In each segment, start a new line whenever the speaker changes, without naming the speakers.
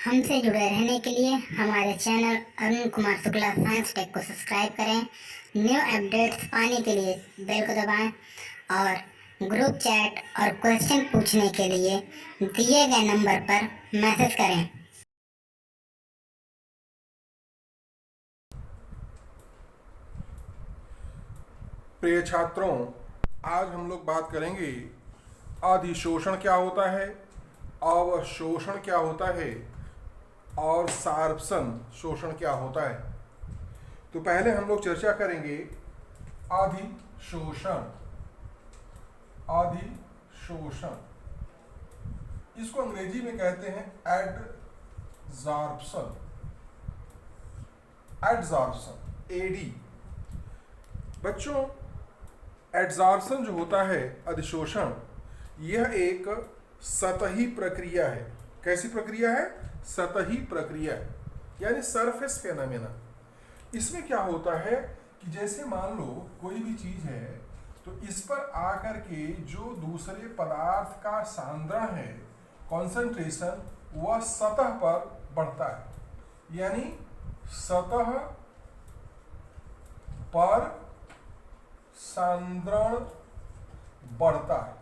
हमसे जुड़े रहने के लिए हमारे channel Arun Kumar Shukla science tech को सब्सक्राइब करें। न्यू अपडेट्स पाने के लिए बेल को दबाएं और ग्रुप चैट और क्वेश्चन पूछने के लिए दिए गए नंबर पर मैसेज करें।
प्रिय छात्रों, आज हम लोग बात करेंगे अधिशोषण क्या होता है, अवशोषण क्या होता है और सार्प्शन शोषण क्या होता है। तो पहले हम लोग चर्चा करेंगे अधिशोषण। अधिशोषण इसको अंग्रेजी में कहते हैं एडजॉर्प्शन। एडजॉर्प्शन एडी। बच्चों, एडजॉर्प्शन जो होता है, अधिशोषण, यह एक सतही प्रक्रिया है। कैसी प्रक्रिया है? सतही प्रक्रिया, यानी सरफेस फेनोमेना। इसमें क्या होता है कि जैसे मान लो कोई भी चीज है, तो इस पर आकर के जो दूसरे पदार्थ का सांद्रण है, कॉन्सेंट्रेशन, वह सतह पर बढ़ता है, यानी सतह पर सांद्रण बढ़ता है,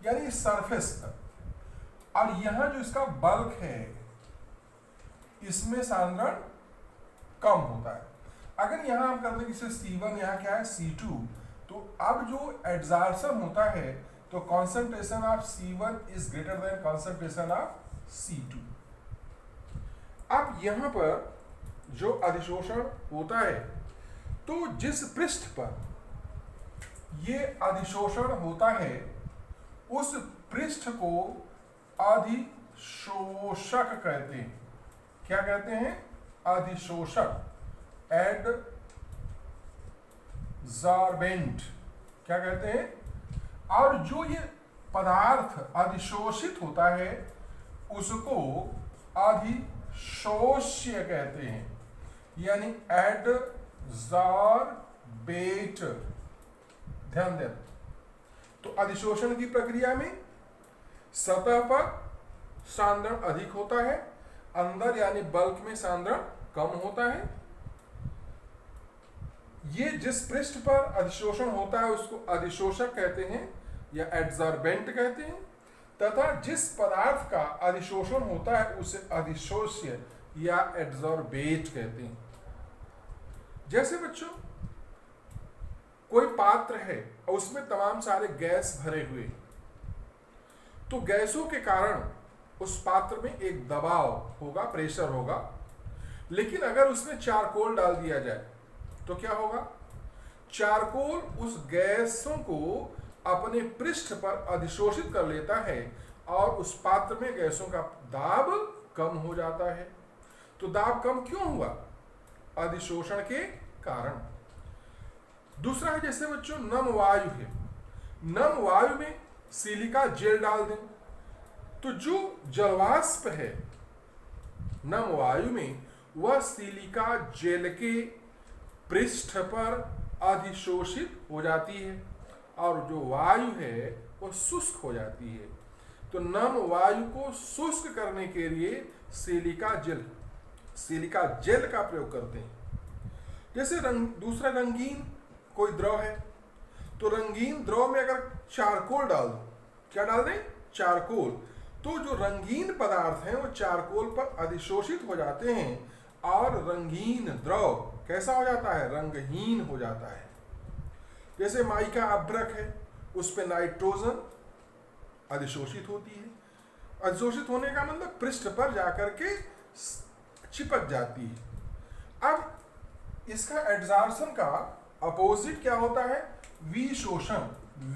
यानी सरफेस पर। और यहां जो इसका बल्क है, इसमें सांद्रण कम होता है। अगर यहां हम कर दें इसे C1, यहां क्या है C2, तो अब जो एडजॉर्प्शन होता है, तो concentration of C1 is greater than concentration of C2। अब यहां पर जो अधिशोषण होता है, तो जिस पृष्ठ पर ये अधिशोषण होता है, उस पृष्ठ को अधिशोषक कहते हैं। क्या कहते हैं? अधिशोषक, एडजॉर्बेंट। क्या कहते हैं? और जो ये पदार्थ अधिशोषित होता है, उसको अधिशोष्य कहते हैं, यानी एडजॉर्बेट। ध्यान दें। तो अधिशोषण की प्रक्रिया में सतह पर सांद्रण अधिक होता है, अंदर यानी बल्क में सांद्रण कम होता है। ये जिस पृष्ठ पर अधिशोषण होता है उसको अधिशोषक कहते हैं या एडजॉर्बेंट कहते हैं, तथा जिस पदार्थ का अधिशोषण होता है उसे अधिशोष्य या एडजॉर्बेट कहते हैं। जैसे बच्चों, कोई पात्र है और उसमें तमाम सारे गैस भरे हुए, तो गैसों के कारण उस पात्र में एक दबाव होगा, प्रेशर होगा। लेकिन अगर उसमें चारकोल डाल दिया जाए तो क्या होगा? चारकोल उस गैसों को अपने पृष्ठ पर अधिशोषित कर लेता है और उस पात्र में गैसों का दाब कम हो जाता है। तो दाब कम क्यों हुआ? अधिशोषण के कारण। दूसरा है, जैसे बच्चों नम वायु है, नम वायु में सिलिका जेल डाल दें, तो जो जलवाष्प है नम वायु में, वह सिलिका जेल के पृष्ठ पर अधिशोषित हो जाती है और जो वायु है वह शुष्क हो जाती है। तो नम वायु को शुष्क करने के लिए सिलिका जेल का प्रयोग करते हैं। जैसे दूसरा रंगीन कोई द्रव है, तो रंगीन द्रव में अगर चारकोल डाल दो, क्या डाल दें? चारकोल, तो जो रंगीन पदार्थ हैं वो चारकोल पर अधिशोषित हो जाते हैं और रंगीन द्रव कैसा हो जाता है? रंगहीन हो जाता है। जैसे माइका अभ्रक है, उस पर नाइट्रोजन अधिशोषित होती है। अधिशोषित होने का मतलब पृष्ठ पर जाकर के चिपक जाती है। अब इसका एडजॉर्प्शन का अपोजिट क्या होता है? विशोषण।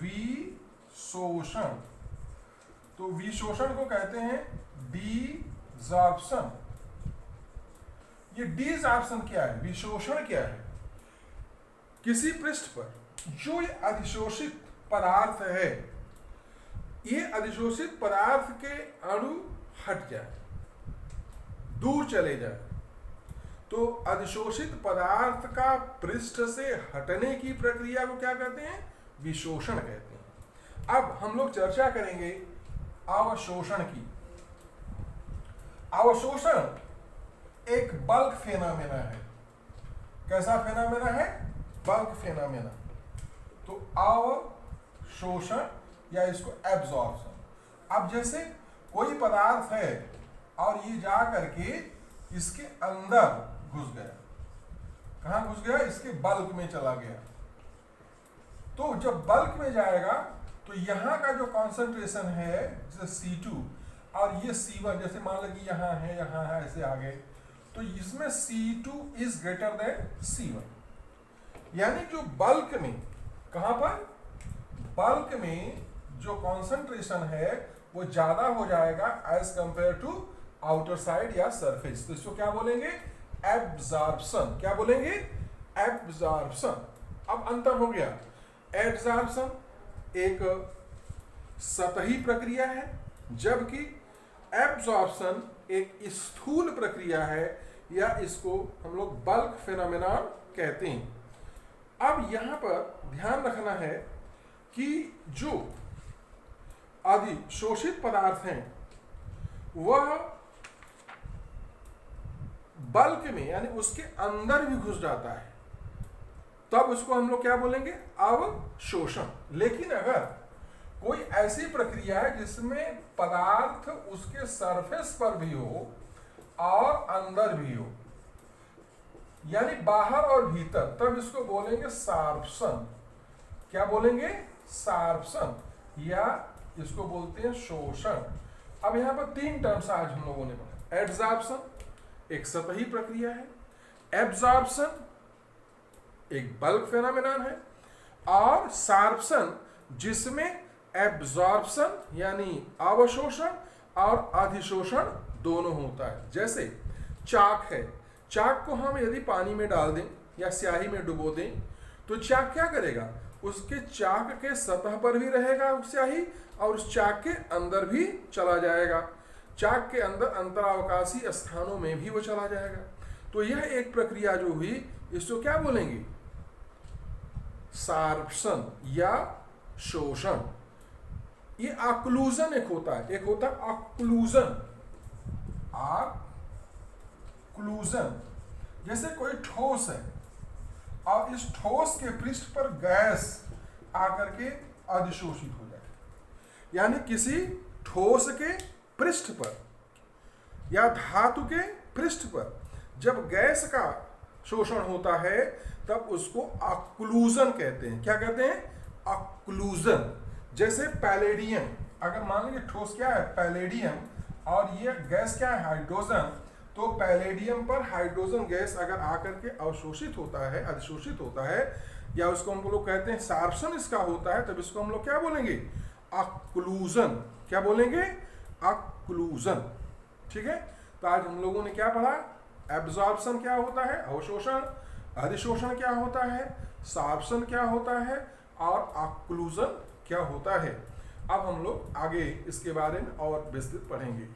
विशोषण, तो विशोषण को कहते हैं डिजॉर्प्शन। ये डिजॉर्प्शन क्या है? विशोषण क्या है? किसी पृष्ठ पर जो ये अधिशोषित पदार्थ है, ये अधिशोषित पदार्थ के अणु हट जाए, दूर चले जाए, तो अधिशोषित पदार्थ का पृष्ठ से हटने की प्रक्रिया को क्या कहते हैं? विशोषण कहते हैं। अब हम लोग चर्चा करेंगे अवशोषण की। अवशोषण एक बल्क फेनामेना है। कैसा फेनामेना है? Bulk phenomena. तो अवशोषण या इसको एब्जॉर्प्शन। अब जैसे कोई पदार्थ है और ये जा करके इसके अंदर घुस गया। कहाँ घुस गया? इसके बल्क में चला गया। तो जब बल्क में जाएगा तो यहाँ का जो कॉन्सेंट्रेशन है जैसे C2 और ये C1, जैसे मान लो कि यहाँ है ऐसे आगे, तो इसमें C2 is greater than C1। यानी जो बल्क में, कहाँ पर? बल्क में जो कॉन्सेंट्रेशन है वो ज्यादा हो जाएगा as compare to outer side या सरफेस। तो इसको क्या बोलेंगे? एब्जॉर्प्शन। क्या बोलेंगे? एब्जॉर्प्शन। अब अंतर हो गया। एब्जॉर्प्शन एक सतही प्रक्रिया है, जबकि एब्जॉर्प्शन एक स्थूल प्रक्रिया है, या इसको हम लोग बल्क फेनोमेनन कहते हैं। अब यहां पर ध्यान रखना है कि जो अधिशोषित पदार्थ हैं वह बल्क में यानी उसके अंदर भी घुस जाता है, तब उसको हम लोग क्या बोलेंगे? अवशोषण। लेकिन अगर कोई ऐसी प्रक्रिया है जिसमें पदार्थ उसके सरफेस पर भी हो और अंदर भी हो, यानी बाहर और भीतर, तब इसको बोलेंगे सार्प्शन। क्या बोलेंगे? सार्प्शन, या इसको बोलते हैं शोषण। अब यहां पर तीन टर्म्स आज हम लोगों ने पढ़ा। एड्सॉर्प्शन एक सतही प्रक्रिया है, एब्जॉर्प्शन एक बल्क फेनोमेनन है, और सार्प्शन जिसमें एब्जॉर्प्शन यानी अवशोषण और अधिशोषण दोनों होता है। जैसे चाक है, चाक को हम यदि पानी में डाल दें या स्याही में डुबो दें तो चाक क्या करेगा? उसके चाक के सतह पर भी रहेगा स्याही और उस चाक के अंदर भी चला जाएगा। चाक के अंदर अंतरावकाशी स्थानों में भी वो चला जाएगा। तो यह एक प्रक्रिया जो हुई, इसको क्या बोलेंगे? सार्प्शन या शोषण। ये ऑक्लूजन एक होता है, एक होता है ऑक्लूजन। ऑक्लूजन जैसे कोई ठोस है और इस ठोस के पृष्ठ पर गैस आकर के अधिशोषित हो जाए, यानी किसी ठोस के पृष्ठ पर या धातु के पृष्ठ पर जब गैस का शोषण होता है तब उसको ऑक्लूजन कहते हैं। क्या कहते हैं? ऑक्लूजन। जैसे पैलेडियम, अगर मान लीजिए ठोस क्या है? पैलेडियम, और ये गैस क्या है? हाइड्रोजन। तो पैलेडियम पर हाइड्रोजन गैस अगर आकर के अवशोषित होता है, अधिशोषित होता है, या उसको हम लोग कहते हैं सार्प्शन इसका होता है, तब इसको हम लोग क्या बोलेंगे? ऑक्लूजन। क्या बोलेंगे? ऑक्लूजन। ठीक है। तो आज हम लोगों ने क्या पढ़ा? एब्जॉर्प्शन क्या होता है, अवशोषण, अधिशोषण क्या होता है, सार्प्शन क्या होता है, और ऑक्लूजन क्या होता है। अब हम लोग आगे इसके बारे में और विस्तृत पढ़ेंगे।